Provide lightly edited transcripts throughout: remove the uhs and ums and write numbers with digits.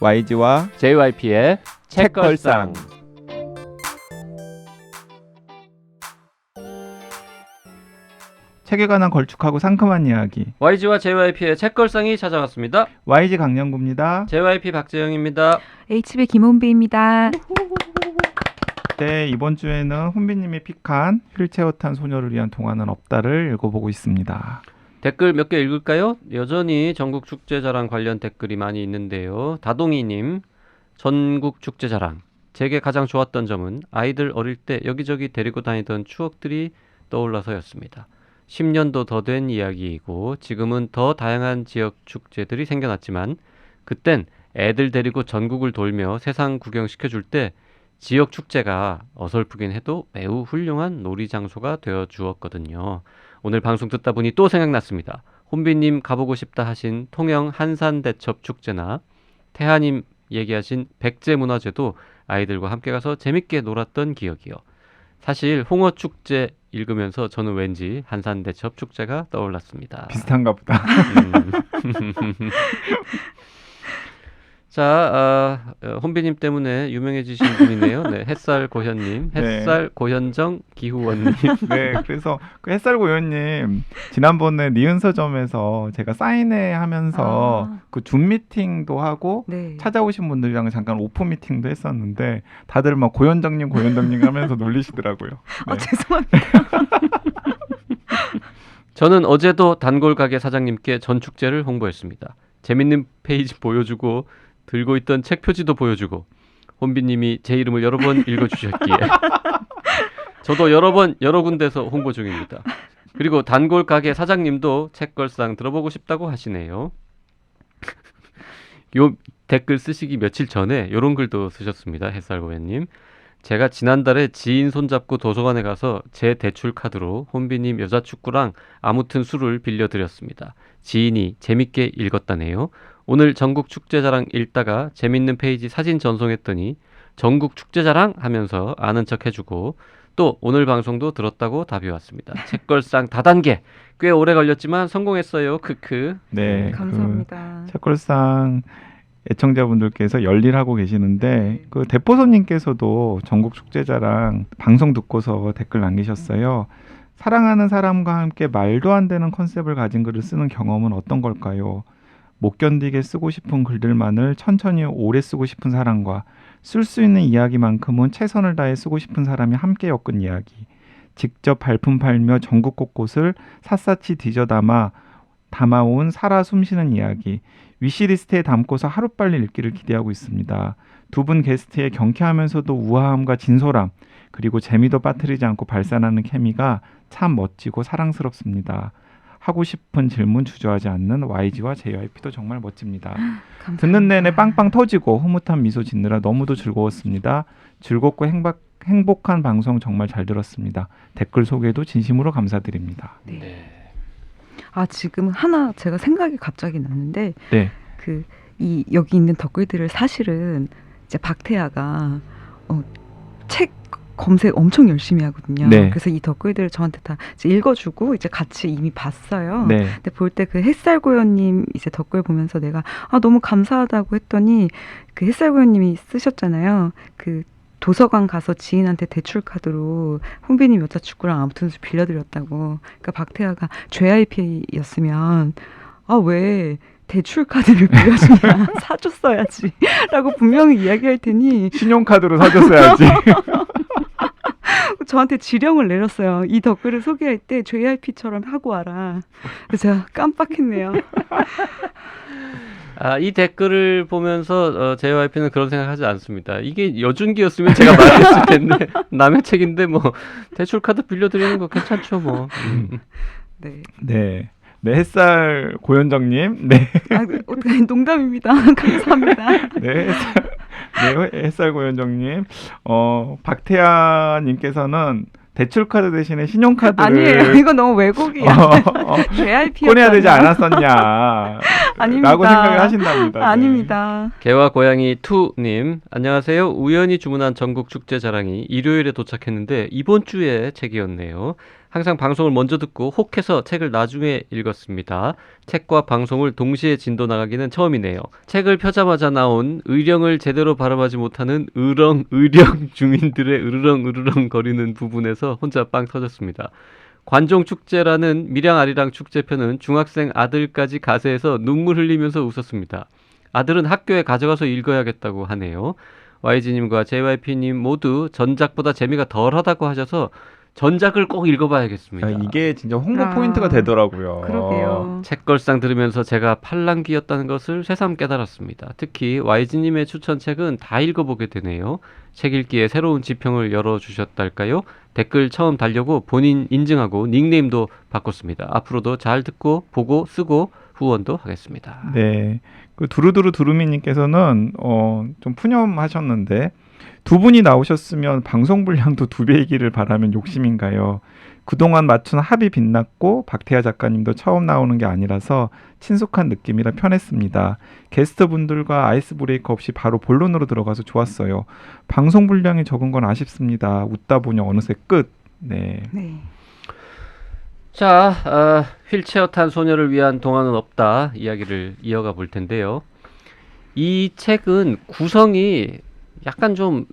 YG와 JYP의 책걸상. 책에 관한 걸쭉하고 상큼한 이야기. YG와 JYP의 책걸상이 찾아왔습니다. YG 강량구입니다. JYP 박재영입니다. HB 김혼비입니다. 네, 이번 주에는 혼비님이 픽한 휠체어 탄 소녀를 위한 동화는 없다를 읽어보고 있습니다. 댓글 몇 개 읽을까요? 여전히 전국축제자랑 관련 댓글이 많이 있는데요. 다동이님, 전국축제자랑. 제게 가장 좋았던 점은 아이들 어릴 때 여기저기 데리고 다니던 추억들이 떠올라서였습니다. 10년도 더 된 이야기이고 지금은 더 다양한 지역 축제들이 생겨났지만 그땐 애들 데리고 전국을 돌며 세상 구경시켜줄 때 지역 축제가 어설프긴 해도 매우 훌륭한 놀이 장소가 되어 주었거든요. 오늘 방송 듣다 보니 또 생각났습니다. 혼비님 가보고 싶다 하신 통영 한산대첩 축제나 태하님 얘기하신 백제문화제도 아이들과 함께 가서 재밌게 놀았던 기억이요. 사실 홍어축제 읽으면서 저는 왠지 한산대첩 축제가 떠올랐습니다. 비슷한가 보다. 자, 혼비님 때문에 유명해지신 분이네요. 네, 햇살 고현님, 햇살 고현정 기후원님. 네, 그래서 그 햇살 고현님 지난번에 니은 서점에서 제가 사인회 하면서 그 줌 미팅도 하고 네. 찾아오신 분들이랑 잠깐 오프 미팅도 했었는데 다들 막 고현정님 하면서 놀리시더라고요. 네. 죄송합니다. 저는 어제도 단골 가게 사장님께 전축제를 홍보했습니다. 재밌는 페이지 보여주고 들고 있던 책 표지도 보여주고 혼비님이 제 이름을 여러 번 읽어주셨기에 저도 여러 군데서 홍보 중입니다. 그리고 단골 가게 사장님도 책걸상 들어보고 싶다고 하시네요. 요 댓글 쓰시기 며칠 전에 이런 글도 쓰셨습니다. 햇살고현님. 제가 지난달에 지인 손잡고 도서관에 가서 제 대출 카드로 혼비님 여자축구랑 아무튼 술을 빌려드렸습니다. 지인이 재밌게 읽었다네요. 오늘 전국축제자랑 읽다가 재밌는 페이지 사진 전송했더니 전국축제자랑 하면서 아는 척 해주고 또 오늘 방송도 들었다고 답이 왔습니다. 책걸상 다단계 꽤 오래 걸렸지만 성공했어요. 크크. 네, 감사합니다. 책걸상 애청자분들께서 열일하고 계시는데 그 대포손님께서도 전국축제자랑 방송 듣고서 댓글 남기셨어요. 사랑하는 사람과 함께 말도 안 되는 컨셉을 가진 글을 쓰는 경험은 어떤 걸까요? 못 견디게 쓰고 싶은 글들만을 천천히 오래 쓰고 싶은 사람과 쓸 수 있는 이야기만큼은 최선을 다해 쓰고 싶은 사람이 함께 엮은 이야기. 직접 발품 팔며 전국 곳곳을 샅샅이 담아온 살아 숨쉬는 이야기. 위시리스트에 담고서 하루빨리 읽기를 기대하고 있습니다. 두 분 게스트의 경쾌하면서도 우아함과 진솔함 그리고 재미도 빠뜨리지 않고 발산하는 케미가 참 멋지고 사랑스럽습니다. 하고 싶은 질문 주저하지 않는 YG와 JYP도 정말 멋집니다. 감사합니다. 듣는 내내 빵빵 터지고 흐뭇한 미소 짓느라 너무도 즐거웠습니다. 즐겁고 행복한 방송 정말 잘 들었습니다. 댓글 소개도 진심으로 감사드립니다. 네. 지금 하나 제가 생각이 갑자기 났는데 네. 여기 있는 댓글들을 사실은 이제 박태아가 책 검색 엄청 열심히 하거든요. 네. 그래서 이 댓글들을 저한테 다 이제 읽어주고 이제 같이 이미 봤어요. 네. 근데 볼 때 그 햇살고현님 이제 댓글 보면서 내가 너무 감사하다고 했더니 그 햇살고현님이 쓰셨잖아요. 그 도서관 가서 지인한테 대출 카드로 혼비님 여자축구랑 아무튼 빌려드렸다고. 그러니까 박태아가 JYP였으면 왜 대출 카드를 빌려주냐 사줬어야지 라고 분명히 이야기할 테니 신용카드로 사줬어야지. 저한테 지령을 내렸어요. 이 댓글을 소개할 때 JYP처럼 하고 와라. 그래서 제가 깜빡했네요. 이 댓글을 보면서 JYP는 그런 생각하지 않습니다. 이게 여준기였으면 제가 말했을 텐데 남의 책인데 뭐 대출 카드 빌려드리는 거 괜찮죠 뭐. 네. 네. 네, 햇살 고현정님. 네. 농담입니다. 감사합니다. 네, 햇살 고현정님. 박태아님께서는 대출카드 대신에 신용카드를 아니에요. 이거 너무 왜곡이야. JYP 꺼내야 되지 않았었냐. 아닙니다. 라고 생각을 하신답니다. 네. 아닙니다. 개와 고양이 투님 안녕하세요. 우연히 주문한 전국 축제 자랑이 일요일에 도착했는데 이번 주에 책이었네요. 항상 방송을 먼저 듣고 혹해서 책을 나중에 읽었습니다. 책과 방송을 동시에 진도 나가기는 처음이네요. 책을 펴자마자 나온 의령을 제대로 발음하지 못하는 의령 주민들의 으르렁 거리는 부분에서 혼자 빵 터졌습니다. 관종 축제라는 밀양 아리랑 축제편은 중학생 아들까지 가세해서 눈물 흘리면서 웃었습니다. 아들은 학교에 가져가서 읽어야겠다고 하네요. YG님과 JYP님 모두 전작보다 재미가 덜하다고 하셔서 전작을 꼭 읽어봐야겠습니다. 이게 진짜 홍보 아, 포인트가 되더라고요. 그러게요. 책걸상 들으면서 제가 팔랑귀였다는 것을 새삼 깨달았습니다. 특히 YG님의 추천책은 다 읽어보게 되네요. 책 읽기에 새로운 지평을 열어주셨달까요? 댓글 처음 달려고 본인 인증하고 닉네임도 바꿨습니다. 앞으로도 잘 듣고 보고 쓰고 후원도 하겠습니다. 네. 그 두루두루 두루미님께서는 좀 푸념하셨는데 두 분이 나오셨으면 방송 분량도 2배이기를 바라면 욕심인가요? 그동안 맞춘 합이 빛났고 박태하 작가님도 처음 나오는 게 아니라서 친숙한 느낌이라 편했습니다. 게스트분들과 아이스 브레이크 없이 바로 본론으로 들어가서 좋았어요. 방송 분량이 적은 건 아쉽습니다. 웃다 보니 어느새 끝. 네. 네. 자, 휠체어 탄 소녀를 위한 동화는 없다 이야기를 이어가 볼 텐데요. 이 책은 구성이 약간 좀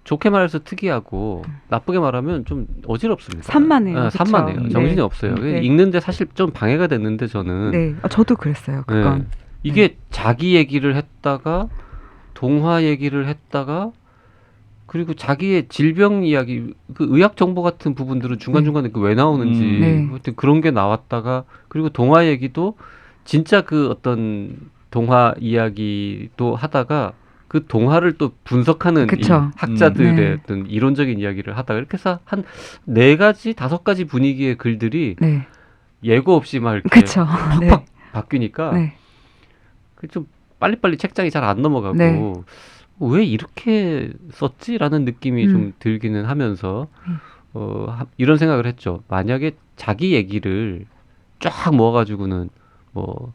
좋게 말해서 특이하고 나쁘게 말하면 좀 어지럽습니다. 산만해요. 아, 그쵸? 산만해요. 네. 정신이 없어요. 네. 읽는데 사실 좀 방해가 됐는데 저는 네. 저도 그랬어요. 그건. 네. 이게 자기 얘기를 했다가 동화 얘기를 했다가 그리고 자기의 질병 이야기, 그 의학 정보 같은 부분들은 중간중간에 그 왜 나오는지 네. 하여튼 그런 게 나왔다가 그리고 동화 얘기도 진짜 그 어떤 동화 이야기도 하다가 그 동화를 또 분석하는 이 그쵸. 학자들의 네. 어떤 이론적인 이야기를 하다가 이렇게 해서 한 4가지, 5가지 분위기의 글들이 네. 예고 없이 막 이렇게 그쵸. 네. 팍팍 바뀌니까 네. 그게 좀 빨리빨리 책장이 잘 안 넘어가고 네. 왜 이렇게 썼지라는 느낌이 좀 들기는 하면서 음. 이런 생각을 했죠. 만약에 자기 얘기를 쫙 모아가지고는 뭐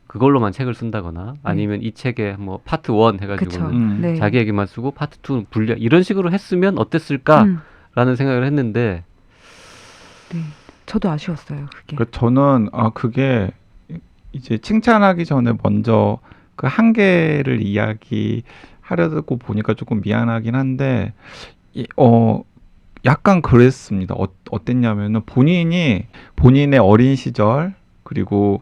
그걸로만 책을 쓴다거나 아니면 이 책에 뭐 파트 1 그쵸. 해가지고는 네. 자기 얘기만 쓰고 파트 2는 분리 이런 식으로 했으면 어땠을까라는 생각을 했는데 네. 저도 아쉬웠어요. 그게. 그 저는 그게 이제 칭찬하기 전에 먼저 그 한계를 이야기하려고 보니까 조금 미안하긴 한데 약간 그랬습니다. 어땠냐면은 본인의 어린 시절 그리고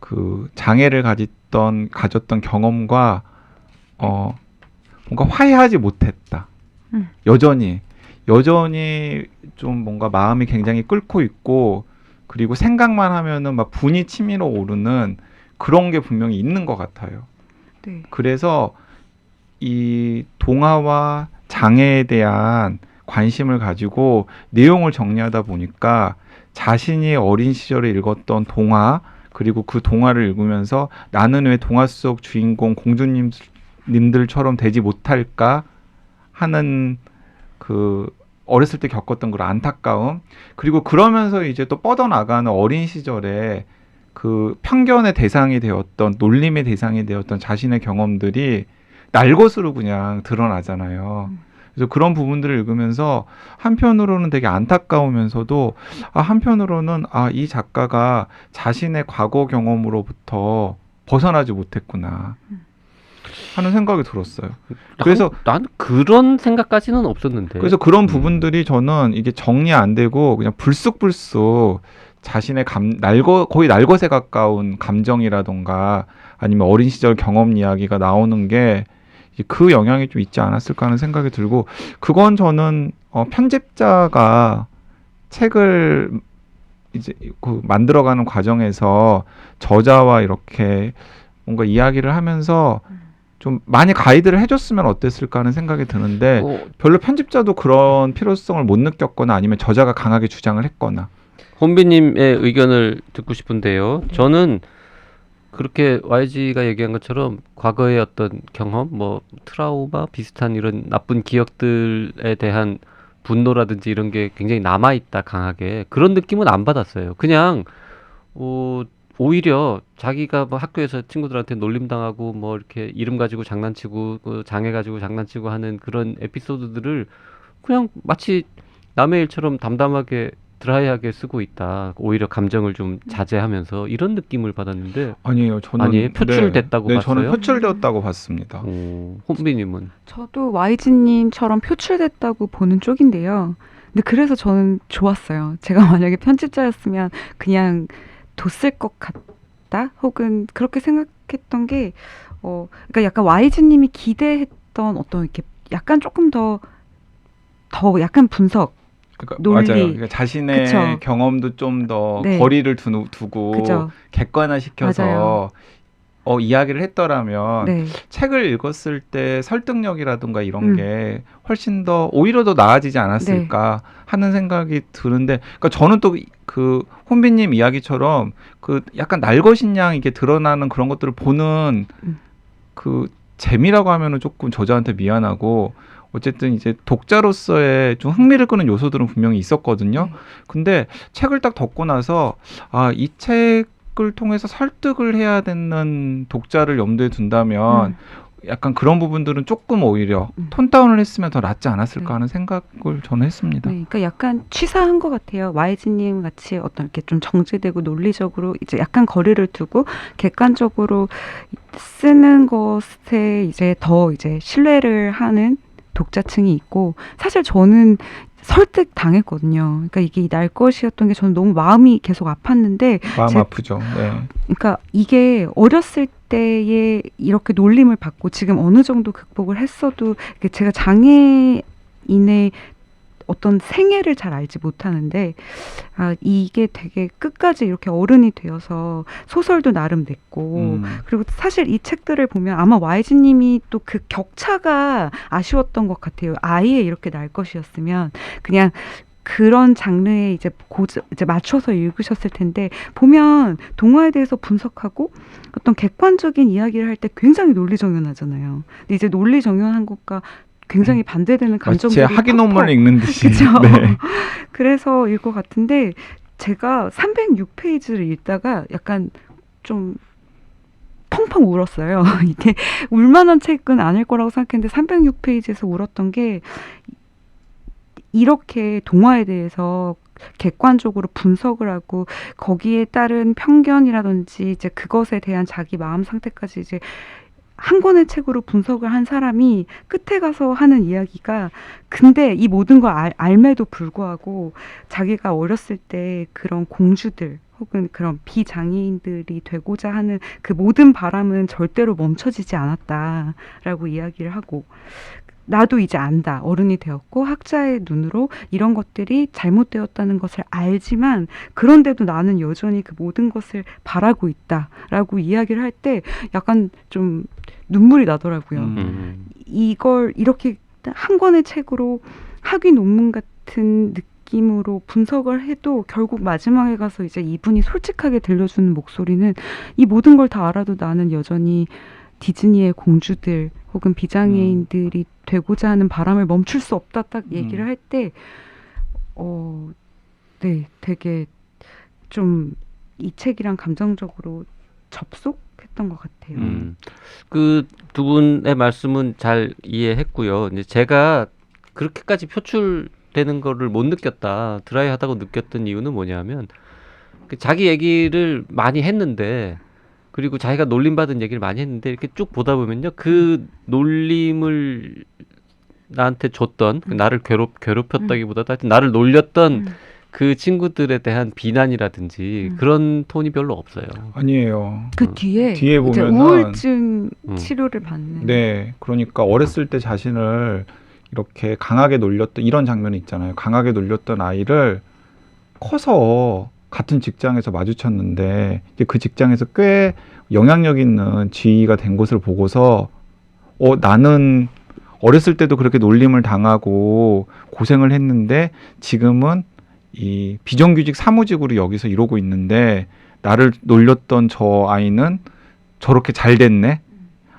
그 장애를 가졌던 경험과 뭔가 화해하지 못했다. 여전히 좀 뭔가 마음이 굉장히 끓고 있고 그리고 생각만 하면은 막 분이 치밀어 오르는 그런 게 분명히 있는 것 같아요. 네. 그래서 이 동화와 장애에 대한 관심을 가지고 내용을 정리하다 보니까 자신이 어린 시절에 읽었던 동화 그리고 그 동화를 읽으면서 나는 왜 동화 속 주인공 공주님들처럼 되지 못할까 하는 그 어렸을 때 겪었던 그런 안타까움 그리고 그러면서 이제 또 뻗어나가는 어린 시절에 그 편견의 대상이 되었던 놀림의 대상이 되었던 자신의 경험들이 날것으로 그냥 드러나잖아요. 그래서 그런 부분들을 읽으면서 한편으로는 되게 안타까우면서도 한편으로는 이 작가가 자신의 과거 경험으로부터 벗어나지 못했구나 하는 생각이 들었어요. 그래서 난 그런 생각까지는 없었는데 그래서 그런 부분들이 저는 이게 정리 안 되고 그냥 불쑥불쑥 자신의 거의 날것에 가까운 감정이라던가 아니면 어린 시절 경험 이야기가 나오는 게 그 영향이 좀 있지 않았을까 하는 생각이 들고 그건 저는 편집자가 책을 이제 그 만들어가는 과정에서 저자와 이렇게 뭔가 이야기를 하면서 좀 많이 가이드를 해줬으면 어땠을까 하는 생각이 드는데 별로 편집자도 그런 필요성을 못 느꼈거나 아니면 저자가 강하게 주장을 했거나 혼비님의 의견을 듣고 싶은데요. 저는 그렇게 YG가 얘기한 것처럼 과거의 어떤 경험, 뭐 트라우마 비슷한 이런 나쁜 기억들에 대한 분노라든지 이런 게 굉장히 남아있다 강하게 그런 느낌은 안 받았어요. 그냥 오히려 자기가 뭐 학교에서 친구들한테 놀림당하고 뭐 이렇게 이름 가지고 장난치고 장애 가지고 장난치고 하는 그런 에피소드들을 그냥 마치 남의 일처럼 담담하게 드라이하게 쓰고 있다. 오히려 감정을 좀 자제하면서 이런 느낌을 받았는데 아니에요. 저는 아니에요? 표출됐다고 네, 봤어요? 저는 표출되었다고 봤습니다. 혼비님은 저도 YG님처럼 표출됐다고 보는 쪽인데요. 근데 그래서 저는 좋았어요. 제가 만약에 편집자였으면 그냥 뒀을 것 같다? 혹은 그렇게 생각했던 게, 그러니까 약간 YG님이 기대했던 어떤 이렇게 약간 조금 더 약간 분석, 그러니까 논리. 맞아요. 그러니까 자신의 그쵸. 경험도 좀 더 네. 거리를 두고 그죠. 객관화시켜서 맞아요. 이야기를 했더라면 네. 책을 읽었을 때 설득력이라든가 이런 음. 게 훨씬 더 오히려 더 나아지지 않았을까 하는 생각이 드는데, 그러니까 저는 또 그 혼비님 이야기처럼 그 약간 날것인 양 이게 드러나는 그런 것들을 보는 음. 그 재미라고 하면은 조금 저자한테 미안하고, 어쨌든 이제 독자로서의 좀 흥미를 끄는 요소들은 분명히 있었거든요. 네. 근데 책을 딱 덮고 나서 이 책을 통해서 설득을 해야 되는 독자를 염두에 둔다면 약간 그런 부분들은 조금 오히려 톤 다운을 했으면 더 낫지 않았을까 네. 하는 생각을 저는 했습니다. 네, 그러니까 약간 취사한 것 같아요. YG님 같이 어떤 이렇게 좀 정제되고 논리적으로 이제 약간 거리를 두고 객관적으로 쓰는 것에 이제 더 이제 신뢰를 하는 독자층이 있고, 사실 저는 설득 당했거든요. 그러니까 이게 날 것이었던 게 저는 너무 마음이 계속 아팠는데, 마음 아프죠. 네. 그러니까 이게 어렸을 때에 이렇게 놀림을 받고 지금 어느 정도 극복을 했어도 이게 제가 장애인의 어떤 생애를 잘 알지 못하는데, 이게 되게 끝까지 이렇게 어른이 되어서 소설도 나름 냈고, 그리고 사실 이 책들을 보면 아마 YG님이 또 그 격차가 아쉬웠던 것 같아요. 아예 이렇게 날 것이었으면 그냥 그런 장르에 이제 이제 맞춰서 읽으셨을 텐데, 보면 동화에 대해서 분석하고 어떤 객관적인 이야기를 할 때 굉장히 논리정연하잖아요. 근데 이제 논리정연한 것과 굉장히 반대되는 마치 감정들이 학위 퍽퍽. 논문을 읽는 듯이. 그죠? 네. 그래서 일 것 같은데, 제가 306페이지를 읽다가 약간 좀 펑펑 울었어요. 이게 울만한 책은 아닐 거라고 생각했는데 306페이지에서 울었던 게, 이렇게 동화에 대해서 객관적으로 분석을 하고 거기에 따른 편견이라든지 이제 그것에 대한 자기 마음 상태까지 이제 한 권의 책으로 분석을 한 사람이 끝에 가서 하는 이야기가, 근데 이 모든 걸 알매도 불구하고 자기가 어렸을 때 그런 공주들 혹은 그런 비장애인들이 되고자 하는 그 모든 바람은 절대로 멈춰지지 않았다라고 이야기를 하고, 나도 이제 안다. 어른이 되었고 학자의 눈으로 이런 것들이 잘못되었다는 것을 알지만 그런데도 나는 여전히 그 모든 것을 바라고 있다라고 이야기를 할 때 약간 좀 눈물이 나더라고요. 이걸 이렇게 한 권의 책으로 학위 논문 같은 느낌으로 분석을 해도 결국 마지막에 가서 이제 이분이 솔직하게 들려주는 목소리는, 이 모든 걸 다 알아도 나는 여전히 디즈니의 공주들 혹은 비장애인들이 되고자 하는 바람을 멈출 수 없다, 딱 얘기를 할 때 네, 되게 좀 이 책이랑 감정적으로 접속했던 것 같아요. 그 두 분의 말씀은 잘 이해했고요. 이제 제가 그렇게까지 표출되는 거를 못 느꼈다, 드라이하다고 느꼈던 이유는 뭐냐면, 자기 얘기를 많이 했는데, 그리고 자기가 놀림받은 얘기를 많이 했는데, 이렇게 쭉 보다 보면요, 그 놀림을 나한테 줬던, 나를 괴롭혔다기보다도 하여튼 나를 놀렸던 그 친구들에 대한 비난이라든지 그런 톤이 별로 없어요. 그 아니에요. 뒤에 뒤에 이제 보면은 우울증 치료를 받는. 네, 그러니까 어렸을 때 자신을 이렇게 강하게 놀렸던 이런 장면이 있잖아요. 강하게 놀렸던 아이를 커서 같은 직장에서 마주쳤는데, 이제 그 직장에서 꽤 영향력 있는 지위가 된 것을 보고서 나는 어렸을 때도 그렇게 놀림을 당하고 고생을 했는데 지금은 이 비정규직 사무직으로 여기서 이러고 있는데 나를 놀렸던 저 아이는 저렇게 잘 됐네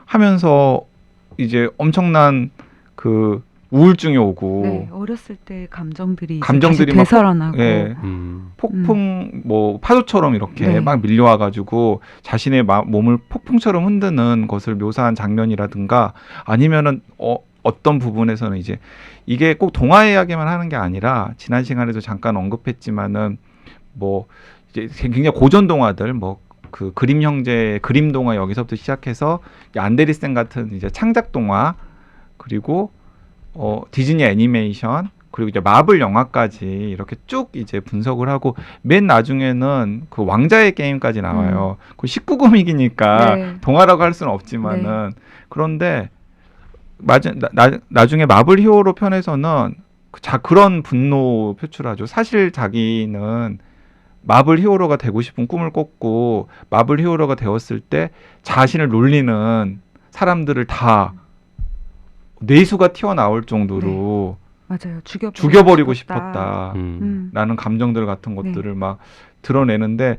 하면서 이제 엄청난 그 우울증이 오고, 네, 어렸을 때 감정들이 감정들이 다시 막 되살아나고. 폭풍 뭐 파도처럼 이렇게 네. 막 밀려와가지고 자신의 몸을 폭풍처럼 흔드는 것을 묘사한 장면이라든가 아니면은 어떤 부분에서는 이제 이게 꼭 동화 이야기만 하는 게 아니라 지난 시간에도 잠깐 언급했지만은 뭐 이제 굉장히 고전 동화들 뭐 그 그림 형제 그림 동화 여기서부터 시작해서 안데르센 같은 이제 창작 동화 그리고 디즈니 애니메이션 그리고 이제 마블 영화까지 이렇게 쭉 이제 분석을 하고 맨 나중에는 그 왕자의 게임까지 나와요. 그 19금이기니까 네. 동화라고 할 수는 없지만은 그런데 나중에 마블 히어로 편에서는 그런 분노 표출하죠. 사실 자기는 마블 히어로가 되고 싶은 꿈을 꿨고 마블 히어로가 되었을 때 자신을 놀리는 사람들을 다 뇌수가 튀어나올 정도로 맞아요. 죽여버리고 싶었다. 음. 라는 감정들 같은 네. 것들을 막 드러내는데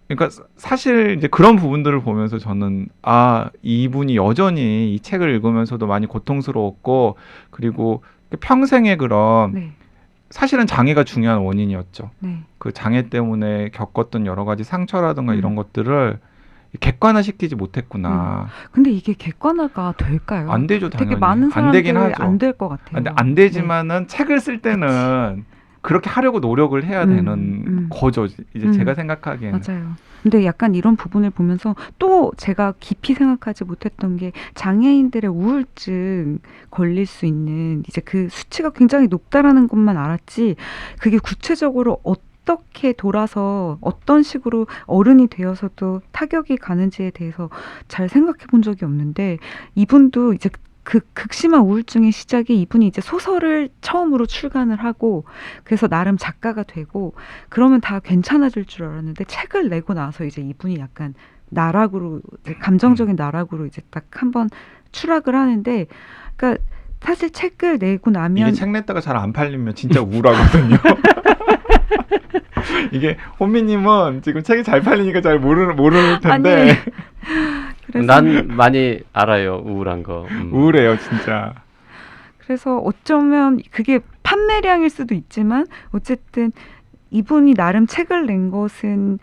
그러니까 사실 이제 그런 부분들을 보면서 저는 이분이 여전히 이 책을 읽으면서도 많이 고통스러웠고 그리고 평생의 그런 네. 사실은 장애가 중요한 원인이었죠. 네. 그 장애 때문에 겪었던 여러 가지 상처라든가 이런 것들을 객관화시키지 못했구나. 근데 이게 객관화가 될까요? 안 되죠, 당연히. 되게 많은 안 되긴 사람들이 하죠. 안 될 것 같아요. 근데 안 되지만은 책을 쓸 때는 그렇게 하려고 노력을 해야 되는 거죠. 이제 제가 생각하기에는. 맞아요. 근데 약간 이런 부분을 보면서 또 제가 깊이 생각하지 못했던 게 장애인들의 우울증 걸릴 수 있는 이제 그 수치가 굉장히 높다라는 것만 알았지 그게 구체적으로 어떻게 돌아서 어떤 식으로 어른이 되어서도 타격이 가는지에 대해서 잘 생각해 본 적이 없는데 이분도 이제 그 극심한 우울증의 시작이 이분이 이제 소설을 처음으로 출간을 하고 그래서 나름 작가가 되고 그러면 다 괜찮아질 줄 알았는데 책을 내고 나서 이제 이분이 약간 나락으로 이제 감정적인 나락으로 이제 딱 한번 추락을 하는데 그러니까 사실 책을 내고 나면 이게 책 냈다가 잘 안 팔리면 진짜 우울하거든요. 이게 혼미님은 지금 책이 잘 팔리니까 잘 모를 텐데 그래서 난 많이 알아요. 우울한 거. 우울해요 진짜. 그래서 어쩌면 그게 판매량일 수도 있지만 어쨌든 이분이 나름 책을 낸 것은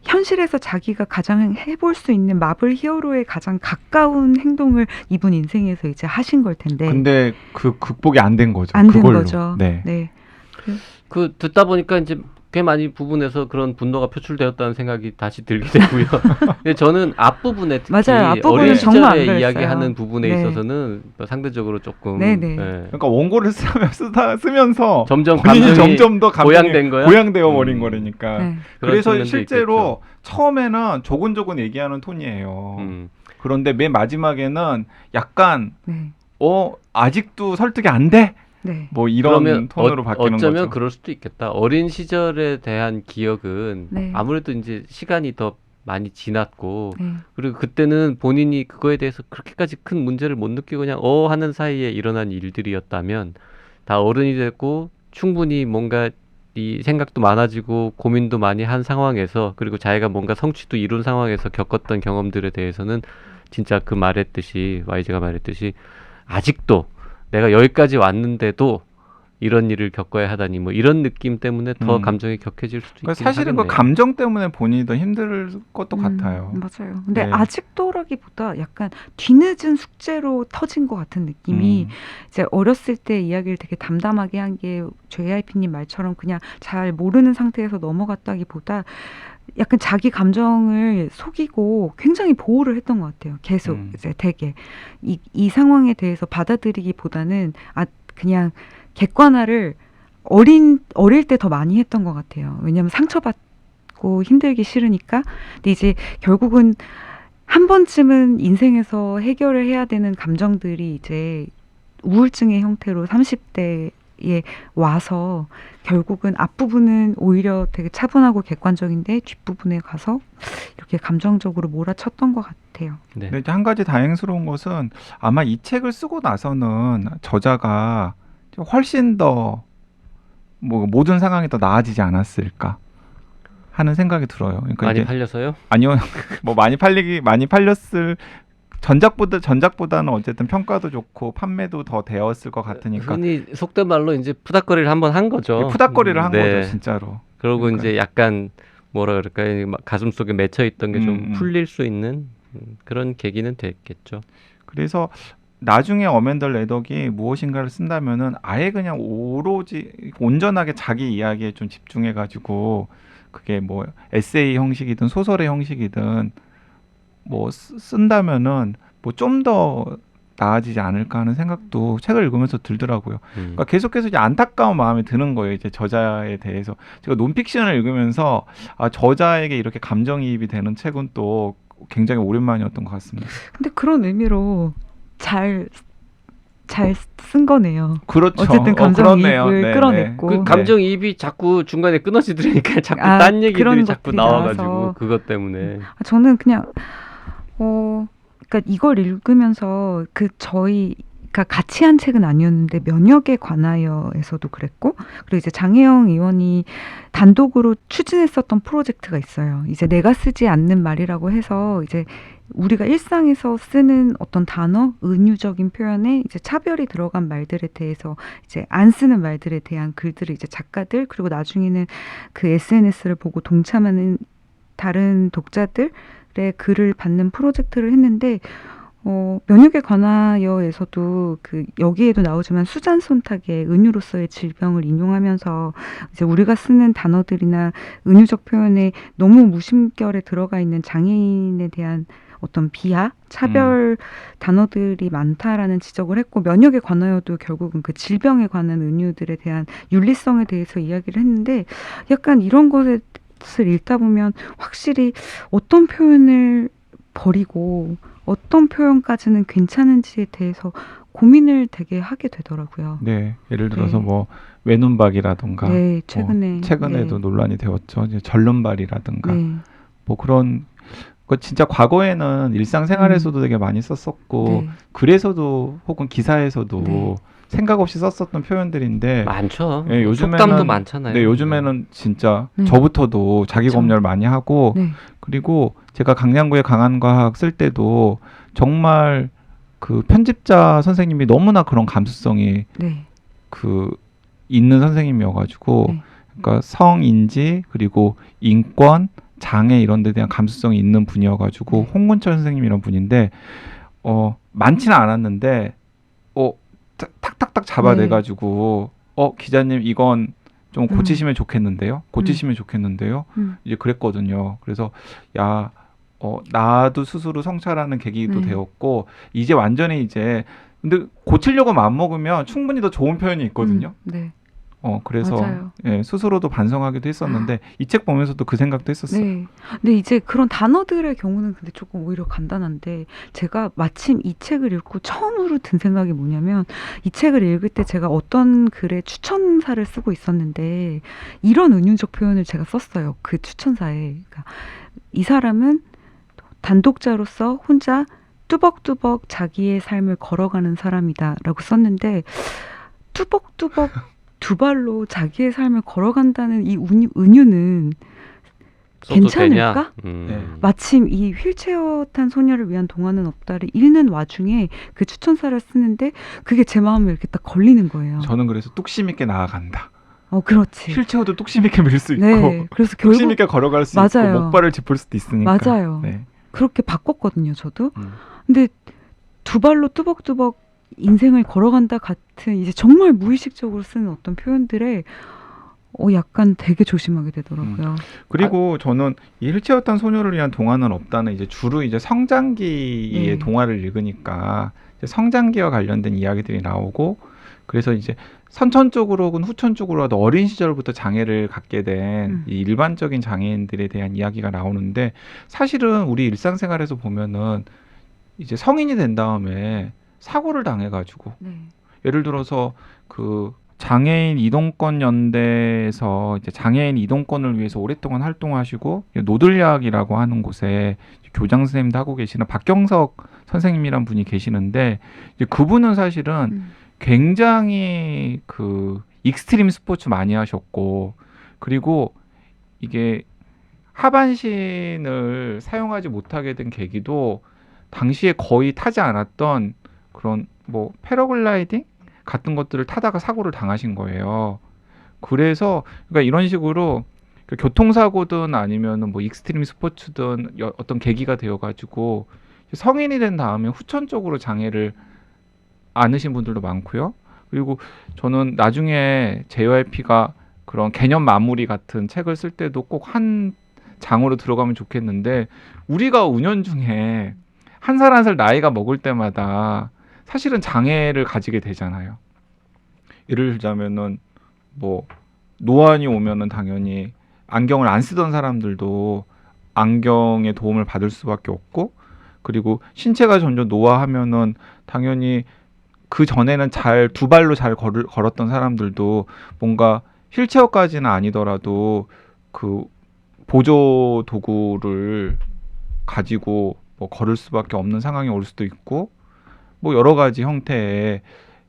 현실에서 자기가 가장 해볼 수 있는 마블 히어로에 가장 가까운 행동을 이분 인생에서 이제 하신 걸 텐데 근데 그 극복이 안 된 거죠. 안 된 그걸로. 거죠. 네. 네. 그 듣다 보니까 이제 꽤 많이 부분에서 그런 분노가 표출되었다는 생각이 다시 들게 되고요. 근데 저는 앞부분에 특히 맞아요. 앞부분은 어린 정말 안 시절에 그랬어요. 이야기하는 부분에 네. 있어서는 상대적으로 조금 네네. 그러니까 원고를 쓰면서 점점 본인이 감정이 점점 더 감정이 고양된 거야. 고양되어 버린 거라니까. 네. 그런 그래서 측면도 실제로 처음에는 조곤조곤 얘기하는 톤이에요. 그런데 맨 마지막에는 약간 네. 아직도 설득이 안 돼? 네. 뭐 이런 톤으로 바뀌는 어쩌면 거죠. 그럴 수도 있겠다. 어린 시절에 대한 기억은 네. 아무래도 이제 시간이 더 많이 지났고 네. 그리고 그때는 본인이 그거에 대해서 그렇게까지 큰 문제를 못 느끼고 그냥 하는 사이에 일어난 일들이었다면 다 어른이 됐고 충분히 뭔가 이 생각도 많아지고 고민도 많이 한 상황에서 그리고 자기가 뭔가 성취도 이룬 상황에서 겪었던 경험들에 대해서는 진짜 그 말했듯이 YG가 말했듯이 아직도 내가 여기까지 왔는데도 이런 일을 겪어야 하다니 뭐 이런 느낌 때문에 더 감정이 격해질 수도 그러니까 있긴 사실은 그 하겠네요. 감정 때문에 본인이 더 힘들 것도 같아요. 맞아요. 근데 네. 아직도라기보다 약간 뒤늦은 숙제로 터진 것 같은 느낌이 이제 어렸을 때 이야기를 되게 담담하게 한 게 JYP님 말처럼 그냥 잘 모르는 상태에서 넘어갔다기보다 약간 자기 감정을 속이고 굉장히 보호를 했던 것 같아요. 계속 이제 되게 이 상황에 대해서 받아들이기보다는 그냥 객관화를 어릴 때 더 많이 했던 것 같아요. 왜냐하면 상처받고 힘들기 싫으니까. 근데 이제 결국은 한 번쯤은 인생에서 해결을 해야 되는 감정들이 이제 우울증의 형태로 30대에 와서 결국은 앞부분은 오히려 되게 차분하고 객관적인데 뒷부분에 가서 이렇게 감정적으로 몰아쳤던 것 같아요. 네. 근데 이제 한 가지 다행스러운 것은 아마 이 책을 쓰고 나서는 저자가 훨씬 더 뭐 모든 상황이 더 나아지지 않았을까 하는 생각이 들어요. 그러니까 많이 이제 팔려서요? 아니요, 뭐 많이 팔렸을 전작보다는 어쨌든 평가도 좋고 판매도 더 되었을 것 같으니까 흔히 속된 말로 이제 푸닥거리를 한번 한 거죠. 푸닥거리를 한 네. 거죠, 진짜로. 그러고 그러니까요. 이제 약간 뭐라 그럴까요? 막 가슴 속에 맺혀 있던 게 좀 음. 풀릴 수 있는 그런 계기는 됐겠죠. 그래서 나중에 어맨더 레덕이 무엇인가를 쓴다면은 아예 그냥 오로지 온전하게 자기 이야기에 좀 집중해가지고 그게 뭐 에세이 형식이든 소설의 형식이든 뭐 쓴다면은 뭐 좀 더 나아지지 않을까 하는 생각도 책을 읽으면서 들더라고요. 그러니까 계속해서 이제 안타까운 마음이 드는 거예요. 이제 저자에 대해서 제가 논픽션을 읽으면서 아 저자에게 이렇게 감정이입이 되는 책은 또 굉장히 오랜만이었던 것 같습니다. 근데 그런 의미로 잘 쓴 거네요. 그렇죠. 어쨌든 감정이입을 그렇네요. 네, 끌어냈고. 그 감정이입이 자꾸 중간에 끊어지더라니까 자꾸 아, 딴 얘기들이 그런 자꾸 것들이 나와가지고 나와서. 그것 때문에 저는 그냥 그러니까 이걸 읽으면서 저희가 같이 한 책은 아니었는데 면역에 관하여에서도 그랬고 그리고 이제 장혜영 의원이 단독으로 추진했었던 프로젝트가 있어요. 이제 내가 쓰지 않는 말이라고 해서 이제 우리가 일상에서 쓰는 어떤 단어, 은유적인 표현에 이제 차별이 들어간 말들에 대해서 이제 안 쓰는 말들에 대한 글들을 이제 작가들 그리고 나중에는 그 SNS를 보고 동참하는 다른 독자들의 글을 받는 프로젝트를 했는데 면역에 관하여에서도 그 여기에도 나오지만 수잔 손탁의 은유로서의 질병을 인용하면서 이제 우리가 쓰는 단어들이나 은유적 표현에 너무 무심결에 들어가 있는 장애인에 대한 어떤 비하, 차별 단어들이 많다라는 지적을 했고 면역에 관하여도 결국은 그 질병에 관한 은유들에 대한 윤리성에 대해서 이야기를 했는데 약간 이런 것을 읽다 보면 확실히 어떤 표현을 버리고 어떤 표현까지는 괜찮은지에 대해서 고민을 되게 하게 되더라고요. 네, 예를 들어서 네. 뭐 외눈박이라든가 네, 최근에도 논란이 되었죠. 이제 절름발이라든가 네. 뭐 그런 거 진짜 과거에는 일상생활에서도 되게 많이 썼었고 네. 글에서도 혹은 기사에서도 네. 생각 없이 썼었던 표현들인데 많죠. 예, 속담도 많잖아요. 네, 요즘에는 진짜 네. 저부터도 자기 그쵸. 검열 많이 하고 네. 그리고 제가 강양구의 강한과학 쓸 때도 정말 그 편집자 선생님이 너무나 그런 감수성이 네. 그 있는 선생님이어가지고 네. 그러니까 성인지 그리고 인권 장애 이런 데 대한 감수성이 있는 분이어가지고 네. 홍문철 선생님 이런 분인데 많지는 않았는데 탁탁탁 잡아내가지고 기자님 이건 좀 고치시면 좋겠는데요. 고치시면 좋겠는데요. 이제 그랬거든요. 그래서 야 나도 스스로 성찰하는 계기도 네. 되었고 이제 완전히 이제 근데 고치려고 마음먹으면 충분히 더 좋은 표현이 있거든요. 네. 그래서 맞아요. 예, 스스로도 반성하기도 했었는데 이 책 보면서도 그 생각도 했었어요. 네. 근데 이제 그런 단어들의 경우는 근데 조금 오히려 간단한데 제가 마침 이 책을 읽고 처음으로 든 생각이 뭐냐면 이 책을 읽을 때 제가 어떤 글의 추천사를 쓰고 있었는데 이런 은유적 표현을 제가 썼어요. 그 추천사에. 그러니까 이 사람은 단독자로서 혼자 뚜벅뚜벅 자기의 삶을 걸어가는 사람이다라고 썼는데 뚜벅뚜벅 두 발로 자기의 삶을 걸어간다는 이 은유는 써도 괜찮을까? 되냐? 네. 마침 이 휠체어 탄 소녀를 위한 동화는 없다를 읽는 와중에 그 추천사를 쓰는데 그게 제 마음에 이렇게 딱 걸리는 거예요. 저는 그래서 뚝심 있게 나아간다. 그렇지. 휠체어도 뚝심 있게 밀 수 있고 네. 그래서 뚝심 결국 있게 걸어갈 수 맞아요. 있고 목발을 짚을 수도 있으니까. 맞아요. 네. 그렇게 바꿨거든요, 저도. 음. 근데 두 발로 뚜벅뚜벅 인생을 걸어간다 같은 이제 정말 무의식적으로 쓰는 어떤 표현들에 약간 되게 조심하게 되더라고요. 그리고 저는 이 휠체어 탄 소녀를 위한 동화는 없다는 이제 주로 이제 성장기의 네. 동화를 읽으니까 이제 성장기와 관련된 이야기들이 나오고 그래서 이제 선천 쪽으로 혹은 후천 쪽으로라도 어린 시절부터 장애를 갖게 된 이 일반적인 장애인들에 대한 이야기가 나오는데 사실은 우리 일상생활에서 보면은 이제 성인이 된 다음에 사고를 당해가지고 네. 예를 들어서 그 장애인 이동권 연대에서 이제 장애인 이동권을 위해서 오랫동안 활동하시고 노들약이라고 하는 곳에 교장 선생님도 하고 계시는 박경석 선생님이란 분이 계시는데 이제 그분은 사실은 굉장히 그 익스트림 스포츠 많이 하셨고 그리고 이게 하반신을 사용하지 못하게 된 계기도 당시에 거의 타지 않았던 그런 뭐 패러글라이딩 같은 것들을 타다가 사고를 당하신 거예요. 그래서 그러니까 이런 식으로 그 교통사고든 아니면은 뭐 익스트림 스포츠든 어떤 계기가 되어가지고 성인이 된 다음에 후천적으로 장애를 않으신 분들도 많고요. 그리고 저는 나중에 JYP가 그런 개념 마무리 같은 책을 쓸 때도 꼭 한 장으로 들어가면 좋겠는데 우리가 은연중에 한 살 한 살 나이가 먹을 때마다 사실은 장애를 가지게 되잖아요. 예를 들자면은 뭐 노안이 오면은 당연히 안경을 안 쓰던 사람들도 안경의 도움을 받을 수밖에 없고 그리고 신체가 점점 노화하면은 당연히 그 전에는 잘 두 발로 잘 걸었던 사람들도 뭔가 휠체어까지는 아니더라도 그 보조 도구를 가지고 뭐 걸을 수밖에 없는 상황이 올 수도 있고 뭐 여러 가지 형태의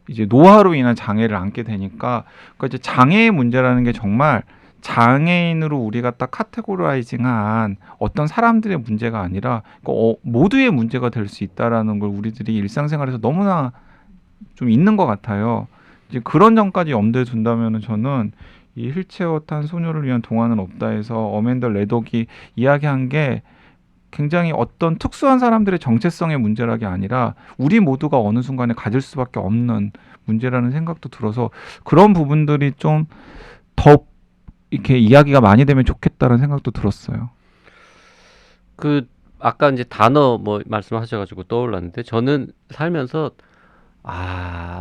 이제 노화로 인한 장애를 안게 되니까 그러니까 이제 장애의 문제라는 게 정말 장애인으로 우리가 딱 카테고라이징한 어떤 사람들의 문제가 아니라 모두의 문제가 될 수 있다라는 걸 우리들이 일상생활에서 너무나 좀 있는 것 같아요. 이제 그런 점까지 염두에 둔다면은 저는 이 휠체어 탄 소녀를 위한 동화는 없다에서 어맨더 레독이 이야기한 게 굉장히 어떤 특수한 사람들의 정체성의 문제라기 아니라 우리 모두가 어느 순간에 가질 수밖에 없는 문제라는 생각도 들어서 그런 부분들이 좀 더 이렇게 이야기가 많이 되면 좋겠다는 생각도 들었어요. 그 아까 이제 단어 뭐 말씀하셔가지고 떠올랐는데 저는 살면서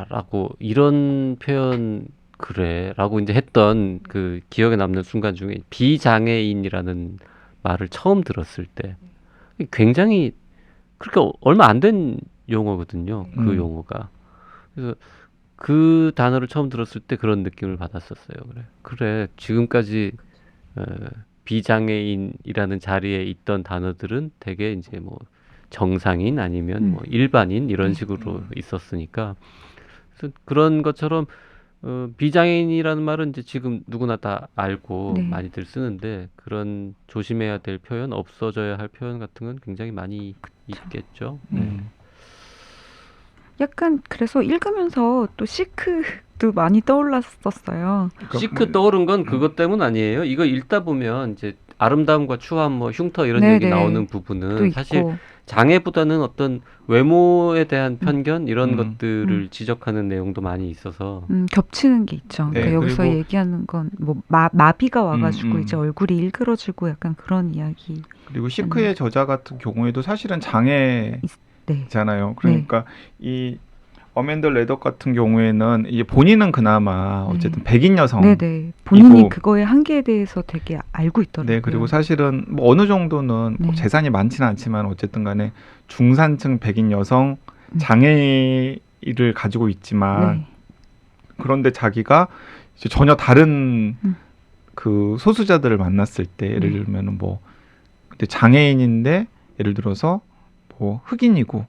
라고 이런 표현 그래라고 이제 했던 그 기억에 남는 순간 중에 비장애인이라는 말을 처음 들었을 때 굉장히 그렇게 얼마 안 된 용어거든요. 그 용어가. 그래서 그 단어를 처음 들었을 때 그런 느낌을 받았었어요. 그래 지금까지 비장애인이라는 자리에 있던 단어들은 되게 이제 뭐 정상인 아니면 뭐 일반인 이런 식으로 있었으니까 그래서 그런 것처럼 비장애인이라는 말은 이제 지금 누구나 다 알고 네. 많이들 쓰는데 그런 조심해야 될 표현, 없어져야 할 표현 같은 건 굉장히 많이 있겠죠. 네. 약간 그래서 읽으면서 또 시크도 많이 떠올랐었어요. 시크 떠오른 건 그것 때문 아니에요. 이거 읽다 보면 이제 아름다움과 추함, 뭐 흉터 이런 네네. 얘기 나오는 또 부분은 사실 있고. 장애보다는 어떤 외모에 대한 편견 이런 음. 것들을 지적하는 내용도 많이 있어서 겹치는 게 있죠. 네, 그러니까 여기서 그리고- 얘기하는 건 뭐 마비가 와가지고 음. 이제 얼굴이 일그러지고 약간 그런 이야기. 그리고 시크의 저자 같은 경우에도 사실은 장애잖아요. 네. 그러니까 이 어맨더 레덕 같은 경우에는 이게 본인은 그나마 어쨌든 백인 여성. 네네. 본인이 이고- 그거의 한계에 대해서 되게 알고 있더라고요. 네, 그리고 사실은 뭐 어느 정도는 뭐 네. 재산이 많지는 않지만 어쨌든 간에 중산층 백인 여성 음. 장애를 가지고 있지만 네. 그런데 자기가 이제 전혀 다른 음. 그 소수자들을 만났을 때 예를 네. 들면은 뭐 근데 장애인인데 예를 들어서 뭐 흑인이고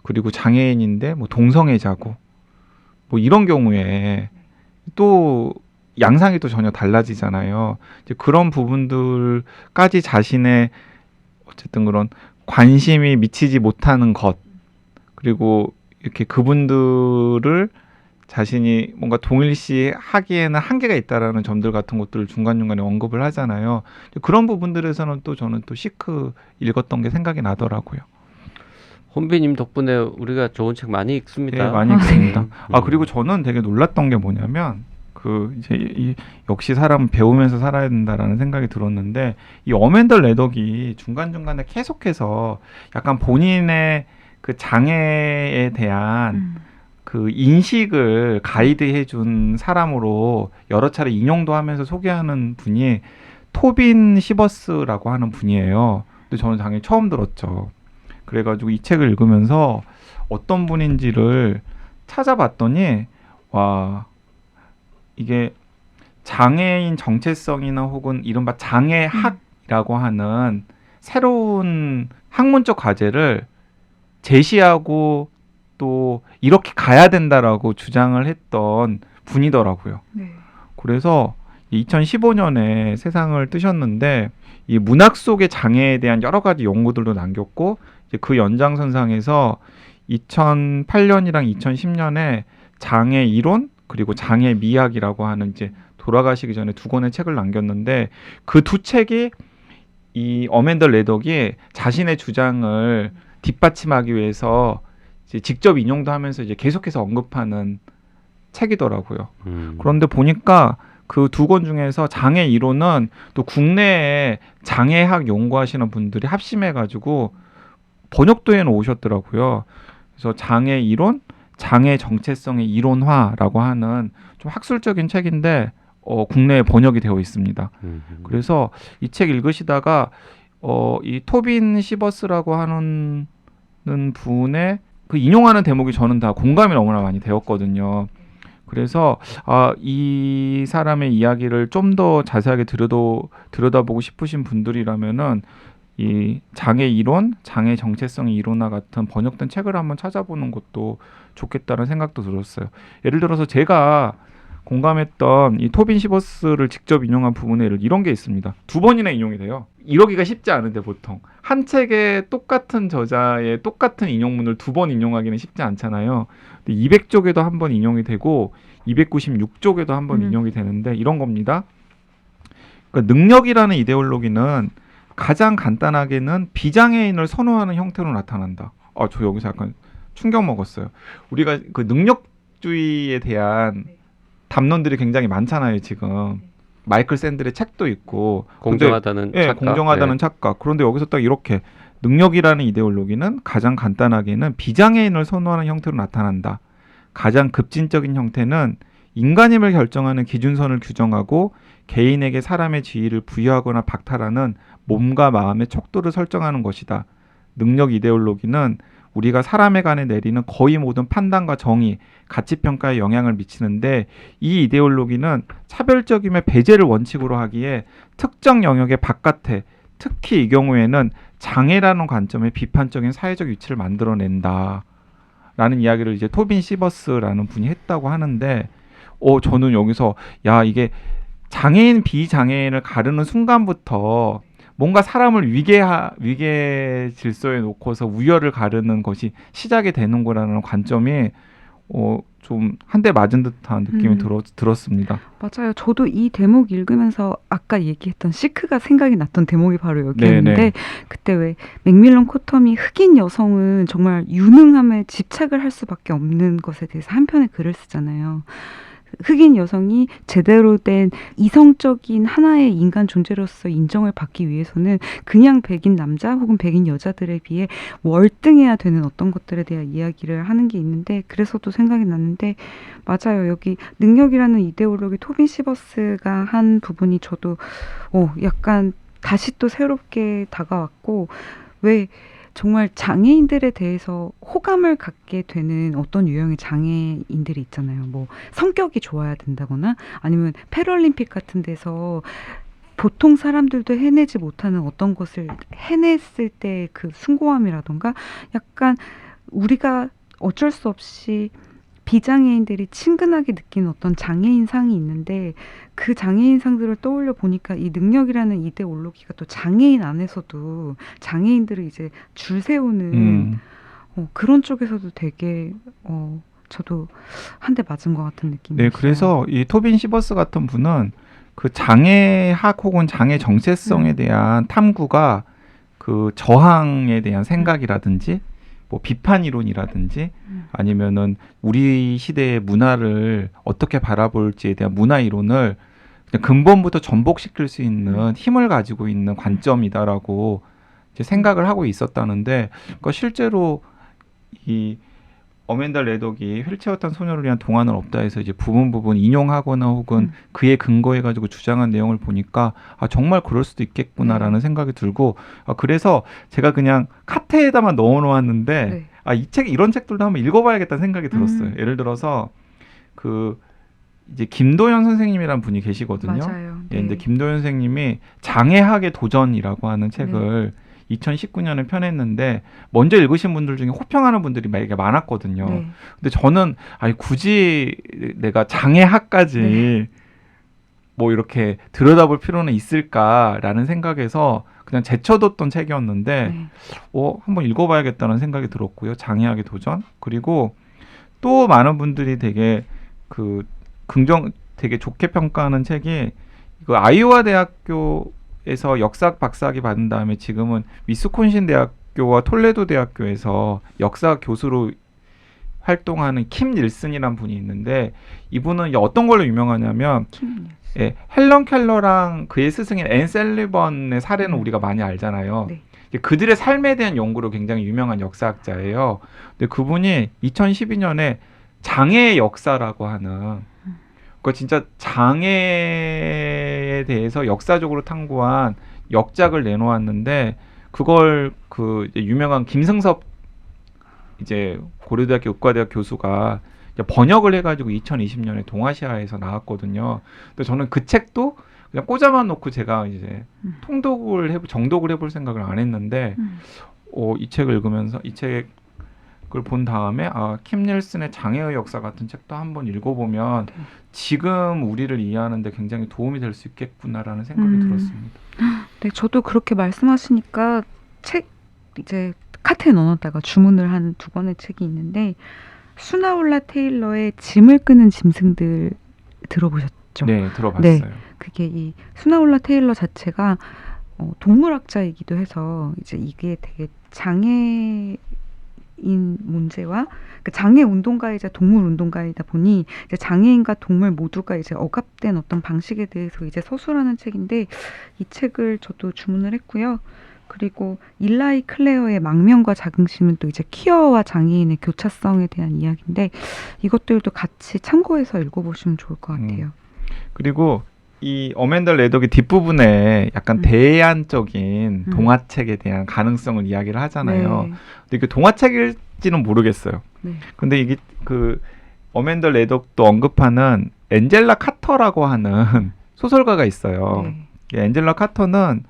그리고 장애인인데 뭐 동성애자고 뭐 이런 경우에 또 양상이 또 전혀 달라지잖아요. 이제 그런 부분들까지 자신의 어쨌든 그런 관심이 미치지 못하는 것 그리고 이렇게 그분들을 자신이 뭔가 동일시 하기에는 한계가 있다라는 점들 같은 것들을 중간중간에 언급을 하잖아요. 그런 부분들에서는 또 저는 또 시크 읽었던 게 생각이 나더라고요. 혼비님 덕분에 우리가 좋은 책 많이 읽습니다. 네, 많이 읽습니다. 네. 그리고 저는 되게 놀랐던 게 뭐냐면 그 이제 역시 사람은 배우면서 살아야 된다라는 생각이 들었는데 이 어맨더 레덕이 중간중간에 계속해서 약간 본인의 그 장애에 대한 그 인식을 가이드해 준 사람으로 여러 차례 인용도 하면서 소개하는 분이 토빈 시버스라고 하는 분이에요. 근데 저는 당연히 처음 들었죠. 그래가지고 이 책을 읽으면서 어떤 분인지를 찾아봤더니 와 이게 장애인 정체성이나 혹은 이른바 장애학이라고 하는 새로운 학문적 과제를 제시하고 또 이렇게 가야 된다라고 주장을 했던 분이더라고요. 네. 그래서 2015년에 세상을 뜨셨는데 이 문학 속의 장애에 대한 여러 가지 연구들도 남겼고 이제 그 연장선상에서 2008년이랑 2010년에 장애 이론 그리고 장애 미학이라고 하는 이제 돌아가시기 전에 두 권의 책을 남겼는데 그 두 책이 이 어맨더 레덕이 자신의 주장을 뒷받침하기 위해서 이제 직접 인용도 하면서 이제 계속해서 언급하는 책이더라고요. 그런데 보니까 그 두 권 중에서 장애 이론은 또 국내에 장애학 연구하시는 분들이 합심해가지고 번역도 해놓으셨더라고요. 그래서 장애 이론, 장애 정체성의 이론화라고 하는 좀 학술적인 책인데 국내에 번역이 되어 있습니다. 그래서 이 책 읽으시다가 이 토빈 시버스라고 하는 분의 그 인용하는 대목이 저는 다 공감이 너무나 많이 되었거든요. 그래서 이 사람의 이야기를 좀 더 자세하게 들여다보고 싶으신 분들이라면은 이 장애 이론, 장애 정체성의 이론화 같은 번역된 책을 한번 찾아보는 것도 좋겠다는 생각도 들었어요. 예를 들어서 제가 공감했던 이 토빈 시버스를 직접 인용한 부분에 이런 게 있습니다. 두 번이나 인용이 돼요. 이러기가 쉽지 않은데 보통 한 책에 똑같은 저자의 똑같은 인용문을 두 번 인용하기는 쉽지 않잖아요. 200쪽에도 한 번 인용이 되고 296쪽에도 한 번 인용이 되는데 이런 겁니다. 그러니까 능력이라는 이데올로기는 가장 간단하게는 비장애인을 선호하는 형태로 나타난다. 저 여기서 약간 충격 먹었어요. 우리가 그 능력주의에 대한 담론들이 굉장히 많잖아요, 지금. 마이클 샌들의 책도 있고 공정하다는 근데, 착각. 공정하다는 착각. 그런데 여기서 딱 이렇게 능력이라는 이데올로기는 가장 간단하게는 비장애인을 선호하는 형태로 나타난다. 가장 급진적인 형태는 인간임을 결정하는 기준선을 규정하고 개인에게 사람의 지위를 부여하거나 박탈하는 몸과 마음의 척도를 설정하는 것이다. 능력 이데올로기는 우리가 사람에 관해 내리는 거의 모든 판단과 정의, 가치평가에 영향을 미치는데 이 이데올로기는 차별적임의 배제를 원칙으로 하기에 특정 영역의 바깥에 특히 이 경우에는 장애라는 관점의 비판적인 사회적 위치를 만들어낸다. 라는 이야기를 이제 토빈 시버스라는 분이 했다고 하는데 저는 여기서 이게 장애인 비장애인을 가르는 순간부터 뭔가 사람을 위계 질서에 놓고서 우열을 가르는 것이 시작이 되는 거라는 관점이 좀 한 대 맞은 듯한 느낌이 들었습니다. 맞아요. 저도 이 대목 읽으면서 아까 얘기했던 시크가 생각이 났던 대목이 바로 여기였는데 네네. 그때 왜 맥밀런 코텀이 흑인 여성은 정말 유능함에 집착을 할 수밖에 없는 것에 대해서 한 편의 글을 쓰잖아요. 흑인 여성이 제대로 된 이성적인 하나의 인간 존재로서 인정을 받기 위해서는 그냥 백인 남자 혹은 백인 여자들에 비해 월등해야 되는 어떤 것들에 대한 이야기를 하는 게 있는데 그래서도 생각이 났는데 맞아요. 여기 능력이라는 이데올로기 토빈 시버스가 한 부분이 저도 약간 다시 또 새롭게 다가왔고 왜 정말 장애인들에 대해서 호감을 갖게 되는 어떤 유형의 장애인들이 있잖아요. 뭐 성격이 좋아야 된다거나 아니면 패럴림픽 같은 데서 보통 사람들도 해내지 못하는 어떤 것을 해냈을 때 그 숭고함이라던가 약간 우리가 어쩔 수 없이 비장애인들이 친근하게 느끼는 어떤 장애인상이 있는데 그 장애인상들을 떠올려 보니까 이 능력이라는 이데올로기가 또 장애인 안에서도 장애인들을 이제 줄 세우는 그런 쪽에서도 되게 저도 한 대 맞은 것 같은 느낌이었어요. 네, 그래서 이 토빈 시버스 같은 분은 그 장애학 혹은 장애 정체성에 대한 탐구가 그 저항에 대한 생각이라든지 뭐 비판 이론이라든지 아니면은 우리 시대의 문화를 어떻게 바라볼지에 대한 문화 이론을 그냥 근본부터 전복시킬 수 있는 힘을 가지고 있는 관점이다라고 이제 생각을 하고 있었다는데 그러니까 실제로 이 어맨다 레덕이 휠체어 탄 소녀를 위한 동화는 없다 해서 이제 부분 인용하거나 혹은 그에 근거해 가지고 주장한 내용을 보니까 정말 그럴 수도 있겠구나라는 생각이 들고 그래서 제가 그냥 카트에다만 넣어 놓았는데 이 책 이런 책들도 한번 읽어봐야겠다는 생각이 들었어요. 예를 들어서 그 이제 김도연 선생님이라는 분이 계시거든요. 맞아요. 예, 근데 김도연 선생님이 장애학의 도전이라고 하는 책을 2019년에 펴냈는데 먼저 읽으신 분들 중에 호평하는 분들이 많았거든요. 근데 저는 굳이 내가 장애학까지 뭐 이렇게 들여다볼 필요는 있을까라는 생각에서 그냥 제쳐뒀던 책이었는데 한번 읽어봐야겠다는 생각이 들었고요. 장애학의 도전. 그리고 또 많은 분들이 되게 그 되게 좋게 평가하는 책이 그 아이오와 대학교에서 역사 박사학위 받은 다음에 지금은 위스콘신 대학교와 톨레도 대학교에서 역사 교수로 활동하는 킴 닐슨이란 분이 있는데 이분은 이제 어떤 걸로 유명하냐면 예, 헬런 켈러랑 그의 스승인 앤 셀리번의 사례는 우리가 많이 알잖아요. 네. 이제 그들의 삶에 대한 연구로 굉장히 유명한 역사학자예요. 근데 그분이 2012년에 장애의 역사라고 하는 그 진짜 장애에 대해서 역사적으로 탐구한 역작을 내놓았는데 그걸 그 이제 유명한 김승섭 이제 고려대학교 의과대학 교수가 이제 번역을 해가지고 2020년에 동아시아에서 나왔거든요. 근데 저는 그 책도 그냥 꽂아만 놓고 제가 이제 정독을 해볼 생각을 안 했는데 이 책을 읽으면서 이 책을 본 다음에 킴 닐슨의 장애의 역사 같은 책도 한번 읽어보면 지금 우리를 이해하는데 굉장히 도움이 될 수 있겠구나라는 생각이 들었습니다. 네, 저도 그렇게 말씀하시니까 책 이제 카트에 넣어놨다가 주문을 한 2권의 책이 있는데 수나올라 테일러의 짐을 끄는 짐승들 들어보셨죠? 네, 들어봤어요. 그게 이 수나올라 테일러 자체가 동물학자이기도 해서 이제 이게 되게 장애인 문제와 그 장애 운동가이자 동물 운동가이다 보니 이제 장애인과 동물 모두가 이제 억압된 어떤 방식에 대해서 이제 서술하는 책인데 이 책을 저도 주문을 했고요. 그리고 일라이 클레어의 망명과 자긍심은 또 이제 퀴어와 장애인의 교차성에 대한 이야기인데 이것들도 같이 참고해서 읽어보시면 좋을 것 같아요. 그리고 이 어맨더 레덕의 뒷부분에 약간 대안적인 동화책에 대한 가능성을 이야기를 하잖아요. 네. 근데 그 동화책일지는 모르겠어요. 네. 근데 이게 그 어맨더 레덕도 언급하는 엔젤라 카터라고 하는 소설가가 있어요. 네. 이 엔젤라 카터는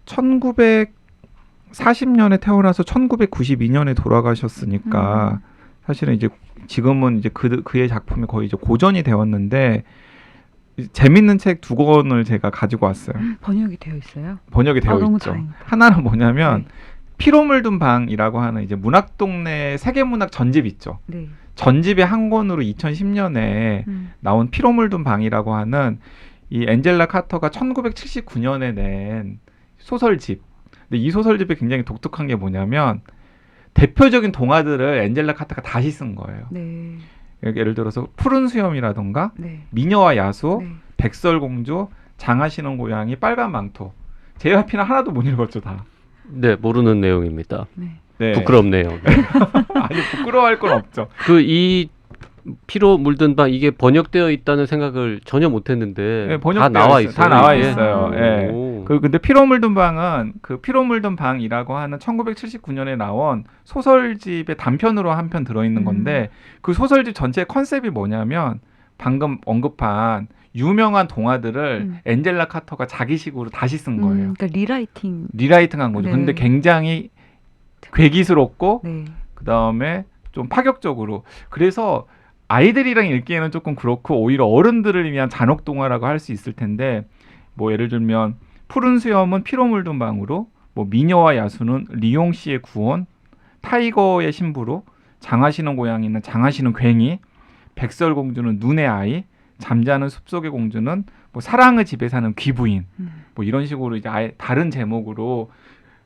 1940년에 태어나서 1992년에 돌아가셨으니까 사실은 이제 지금은 이제 그의 작품이 거의 이제 고전이 되었는데 재밌는 책 2권을 제가 가지고 왔어요. 번역이 되어 있어요? 번역이 되어 너무 있죠. 다행이다. 하나는 뭐냐면 네. 피로 물든 방이라고 하는 이제 문학동네 세계문학 전집 있죠. 네. 전집의 한 권으로 2010년에 나온 피로 물든 방이라고 하는 이 엔젤라 카터가 1979년에 낸 소설집. 근데 이 소설집이 굉장히 독특한 게 뭐냐면 대표적인 동화들을 엔젤라 카터가 다시 쓴 거예요. 네. 예를 들어서 푸른 수염이라던가 네. 미녀와 야수, 네. 백설공주, 장하시는 고양이, 빨간 망토. JYP는 하나도 못 읽었죠 다. 네, 모르는 내용입니다. 네. 네. 부끄럽네요. 아니 부끄러워할 건 없죠. 이 피로 물든 방 이게 번역되어 있다는 생각을 전혀 못했는데 네, 다 번역되어 나와 있어요. 있어요. 다 나와 이게? 있어요. 예. 오. 근데 피로 물든 방은 그 피로 물든 방이라고 하는 1979년에 나온 소설집의 단편으로 한 편 들어있는 건데 그 소설집 전체의 컨셉이 뭐냐면 방금 언급한 유명한 동화들을 엔젤라 카터가 자기식으로 다시 쓴 거예요. 그러니까 리라이팅. 리라이팅한 거죠. 네. 근데 굉장히 괴기스럽고 네. 그 다음에 좀 파격적으로. 그래서 아이들이랑 읽기에는 조금 그렇고 오히려 어른들을 위한 잔혹 동화라고 할 수 있을 텐데 뭐 예를 들면 푸른 수염은 피로 물든 방으로, 뭐 미녀와 야수는 리용 씨의 구원, 타이거의 신부로, 장하시는 고양이는 장하시는 괭이, 백설공주는 눈의 아이, 잠자는 숲속의 공주는 뭐 사랑의 집에 사는 귀부인, 뭐 이런 식으로 이제 아예 다른 제목으로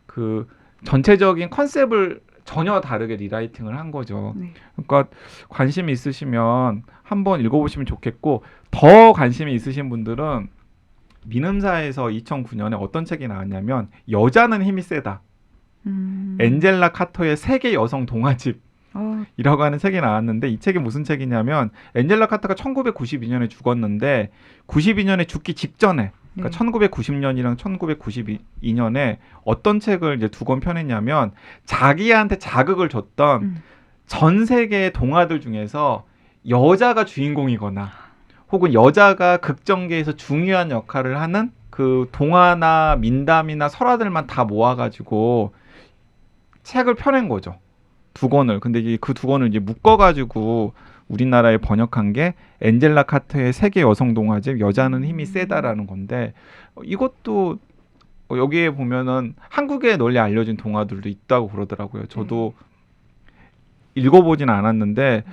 그 전체적인 컨셉을 전혀 다르게 리라이팅을 한 거죠. 네. 그러니까 관심이 있으시면 한번 읽어보시면 좋겠고 더 관심이 있으신 분들은 민음사에서 2009년에 어떤 책이 나왔냐면 여자는 힘이 세다. 엔젤라 카터의 세계 여성 동화집 이라고 하는 책이 나왔는데 이 책이 무슨 책이냐면 엔젤라 카터가 1992년에 죽었는데 92년에 죽기 직전에 그러니까 1990년이랑 1992년에 어떤 책을 이제 2권 펴냈냐면 자기한테 자극을 줬던 전 세계의 동화들 중에서 여자가 주인공이거나 혹은 여자가 극전계에서 중요한 역할을 하는 그 동화나 민담이나 설화들만 다 모아가지고 책을 펴낸 거죠. 2권을. 근데 이게 그 2권을 이제 묶어가지고 우리나라에 번역한 게 엔젤라 카터의 세계 여성 동화집 여자는 힘이 세다라는 건데 이것도 여기에 보면은 한국에 널리 알려진 동화들도 있다고 그러더라고요. 저도 읽어보진 않았는데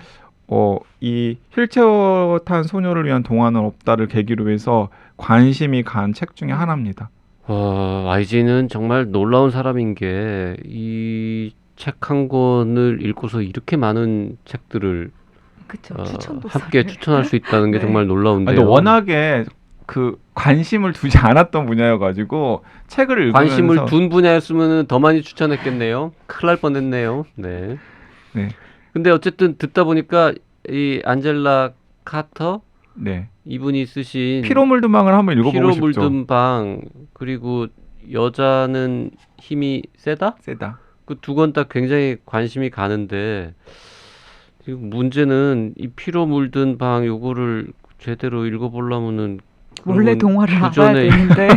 이 휠체어 탄 소녀를 위한 동화는 없다를 계기로 해서 관심이 간 책 중에 하나입니다. YG는 정말 놀라운 사람인 게 이 책 한 권을 읽고서 이렇게 많은 책들을 그쵸. 함께 추천할 수 있다는 게 네. 정말 놀라운데요. 근데 워낙에 그 관심을 두지 않았던 분야여가지고 책을 읽으면서 관심을 둔 분야였으면 더 많이 추천했겠네요. 큰일 날 뻔했네요. 네. 네. 근데 어쨌든 듣다 보니까 이 안젤라 카터 네. 이분이 쓰신 피로 물든 방을 한번 읽어보고 피로 싶죠. 물든 방 그리고 여자는 힘이 세다? 세다. 그 두 권 다 굉장히 관심이 가는데 지금 문제는 이 피로 물든 방 요거를 제대로 읽어보려면은 원래 그러면 동화를 그 알아야 전에 되는데.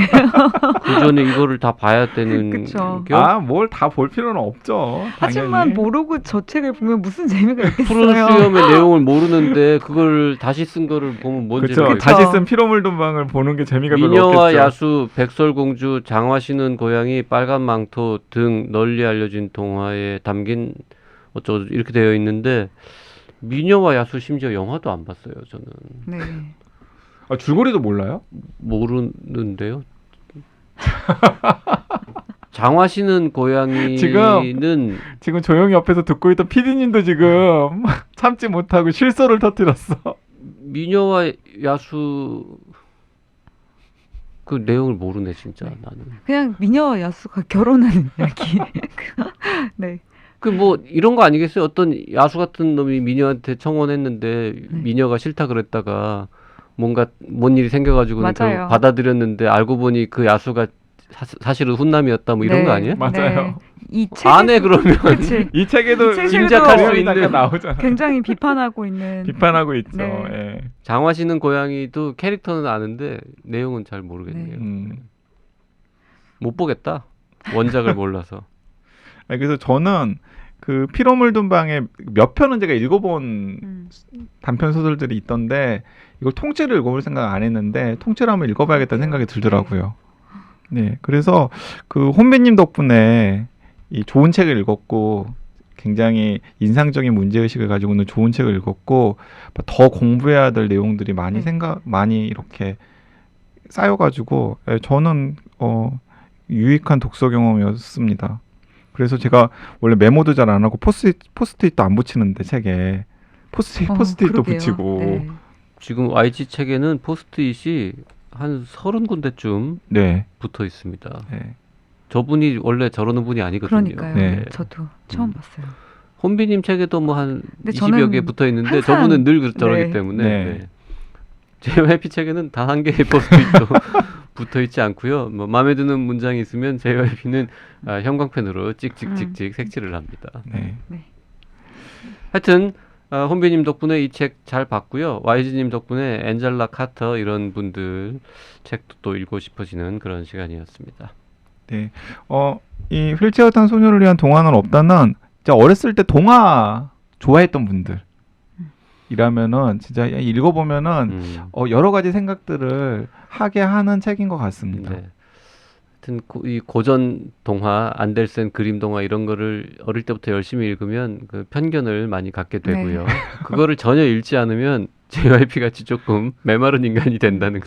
그 전에 이거를 다 봐야 되는 그쵸. 겸 뭘 다 볼 필요는 없죠. 하지만 당연히. 모르고 저 책을 보면 무슨 재미가 푸른 있겠어요. 수염의 내용을 모르는데 그걸 다시 쓴 거를 보면 뭔 그렇죠. 재미가 그쵸. 다시 쓴 피로 물든 방을 보는 게 재미가 별로 미녀와 없겠죠. 야수, 백설공주, 장화시는 고양이, 빨간 망토 등 널리 알려진 동화에 담긴 어쩌고 이렇게 되어 있는데 미녀와 야수 심지어 영화도 안 봤어요. 저는 네. 줄거리도 몰라요? 모르는데요. 장화시는 고양이는 지금 조용히 옆에서 듣고 있던 PD님도 지금 참지 못하고 실소를 터뜨렸어. 미녀와 야수 그 내용을 모르네 진짜 나는. 그냥 미녀와 야수가 결혼하는 이야기. 네. 그 뭐 이런 거 아니겠어요? 어떤 야수 같은 놈이 미녀한테 청혼했는데 미녀가 싫다 그랬다가 뭔가 뭔 일이 생겨가지고는 맞아요. 결국 받아들였는데 알고 보니 그 야수가 사실은 훈남이었다 뭐 이런 네. 거 아니에요? 맞아요. 이 책에서 안에 그러면 그치. 이 책에도 이 책에도 짐작할 수 내용이 잠깐 있는 나오잖아. 굉장히 비판하고 있는. 비판하고 있죠. 네. 예. 장화시는 고양이도 캐릭터는 아는데 내용은 잘 모르겠네요. 못 보겠다. 원작을 몰라서. 아니, 그래서 저는 그 피로 물든 방에 몇 편은 제가 읽어본 단편 소설들이 있던데 이걸 통째로 읽어볼 생각 안 했는데 통째로 한번 읽어봐야겠다는 생각이 들더라고요. 네, 그래서 그 혼배님 덕분에 이 좋은 책을 읽었고 굉장히 인상적인 문제의식을 가지고 있는 좋은 책을 읽었고 더 공부해야 될 내용들이 많이 이렇게 쌓여가지고 저는 유익한 독서 경험이었습니다. 그래서 제가 원래 메모도 잘 안 하고 포스트잇도 안 붙이는데 책에 포스트잇도 그러게요. 붙이고 네. 지금 YG 책에는 포스트잇이 한 30군데쯤 네. 붙어 있습니다. 네. 저분이 원래 저러는 분이 아니거든요. 그러니까요. 네. 저도 처음 봤어요. 혼비님 책에도 뭐 한 근데 20여 개 저는 붙어 있는데 항상- 저분은 늘 저러기 네. 때문에 네. 네. JYP 책에는 단 한 개의 포스트잇도 붙어 있지 않고요. 뭐 마음에 드는 문장이 있으면 JYP는 형광펜으로 찍찍찍찍 색칠을 합니다. 네. 하여튼 혼비님 덕분에 이 책 잘 봤고요. YG님 덕분에 엔젤라 카터 이런 분들 책도 또 읽고 싶어지는 그런 시간이었습니다. 네. 이 휠체어 탄 소녀를 위한 동화는 없다는 진짜 어렸을 때 동화 좋아했던 분들 이라면은 진짜 읽어보면은 여러 가지 생각들을 하게 하는 책인 것 같습니다. 네. 하여튼 이 고전 동화, 안델센 그림 동화 이런 거를 어릴 때부터 열심히 읽으면 그 편견을 많이 갖게 되고요. 그거를 전혀 읽지 않으면 JYP 같이 조금 메마른 인간이 된다는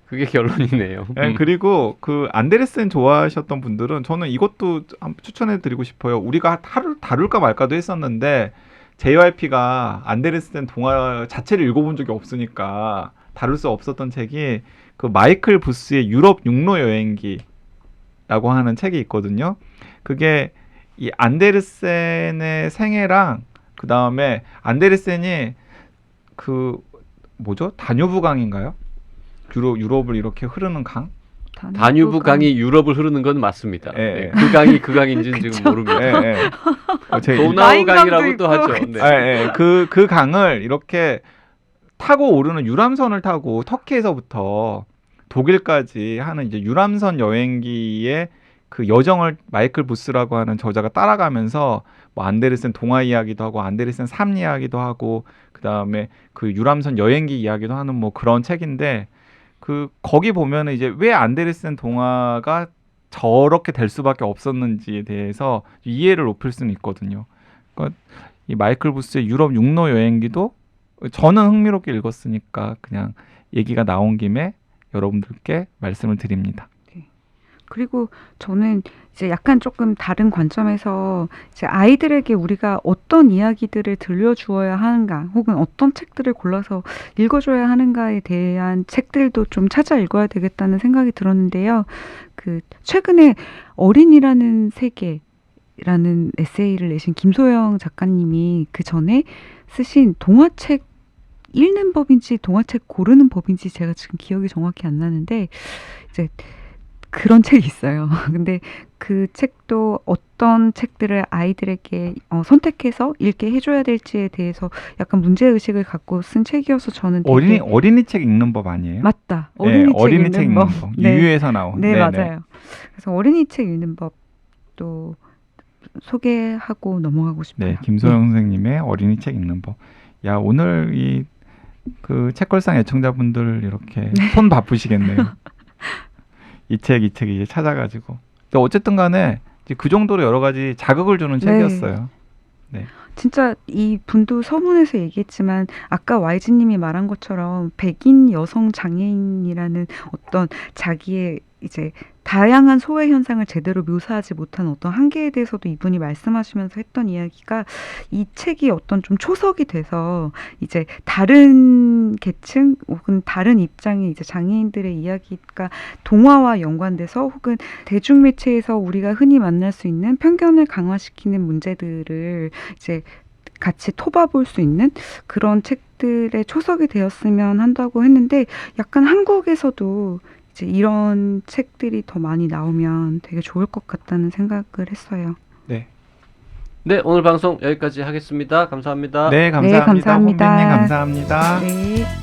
그게 결론이네요. 네, 그리고 그 안데르센 좋아하셨던 분들은 저는 이것도 추천해드리고 싶어요. 우리가 다룰까 말까도 했었는데 JYP가 안데르센 동화 자체를 읽어본 적이 없으니까 다룰 수 없었던 책이 그 마이클 부스의 유럽 육로 여행기라고 하는 책이 있거든요. 그게 이 안데르센의 생애랑 그 다음에 안데르센이 그 뭐죠? 다뉴브 강인가요? 유럽을 이렇게 흐르는 강? 다뉴브 강이 유럽을 흐르는 건 맞습니다. 예, 네, 예. 그 강이 그 강인지는 지금 모릅니다. 예, 예. 도나우 강이라고도 있고, 하죠. 그치. 네. 예, 예. 그 강을 이렇게 타고 오르는 유람선을 타고 터키에서부터 독일까지 하는 이제 유람선 여행기의 그 여정을 마이클 부스라고 하는 저자가 따라가면서 뭐 안데르센 동화 이야기도 하고 안데르센 삶 이야기도 하고 그다음에 그 유람선 여행기 이야기도 하는 뭐 그런 책인데 그 거기 보면은 이제 왜 안데르센 동화가 저렇게 될 수밖에 없었는지에 대해서 이해를 높일 수는 있거든요. 그러니까 이 마이클 부스의 유럽 육로 여행기도 저는 흥미롭게 읽었으니까 그냥 얘기가 나온 김에 여러분들께 말씀을 드립니다. 그리고 저는 이제 약간 조금 다른 관점에서 이제 아이들에게 우리가 어떤 이야기들을 들려주어야 하는가, 혹은 어떤 책들을 골라서 읽어줘야 하는가에 대한 책들도 좀 찾아 읽어야 되겠다는 생각이 들었는데요. 그 최근에 어린이라는 세계라는 에세이를 내신 김소영 작가님이 그 전에 쓰신 동화책 읽는 법인지 동화책 고르는 법인지 제가 지금 기억이 정확히 안 나는데 이제 그런 책이 있어요. 근데 그 책도 어떤 책들을 아이들에게 선택해서 읽게 해줘야 될지에 대해서 약간 문제의식을 갖고 쓴 책이어서 저는 되게 어린이 책 읽는 법 아니에요? 맞다. 네, 어린이 책 읽는 법. 네. 유유에서 나온. 네, 네네. 맞아요. 그래서 어린이 책 읽는 법도 소개하고 넘어가고 싶어요. 네, 김소영 선생님의 어린이 책 읽는 법. 야, 오늘 이 그 책걸상 애청자분들 이렇게 손 바쁘시겠네요. 이 책 이제 찾아가지고. 근데 어쨌든 간에 이제 그 정도로 여러 가지 자극을 주는 네. 책이었어요. 진짜 이 분도 서문에서 얘기했지만 아까 YG님이 말한 것처럼 백인 여성 장애인이라는 어떤 자기의 이제 다양한 소외 현상을 제대로 묘사하지 못한 어떤 한계에 대해서도 이분이 말씀하시면서 했던 이야기가 이 책이 어떤 좀 초석이 돼서 이제 다른 계층 혹은 다른 입장의 이제 장애인들의 이야기가 동화와 연관돼서 혹은 대중매체에서 우리가 흔히 만날 수 있는 편견을 강화시키는 문제들을 이제 같이 토봐볼 수 있는 그런 책들의 초석이 되었으면 한다고 했는데 약간 한국에서도 이제 이런 책들이 더 많이 나오면 되게 좋을 것 같다는 생각을 했어요. 네. 네, 오늘 방송 여기까지 하겠습니다. 감사합니다. 네, 감사합니다. 감사합니다. 혼비님 감사합니다. 네.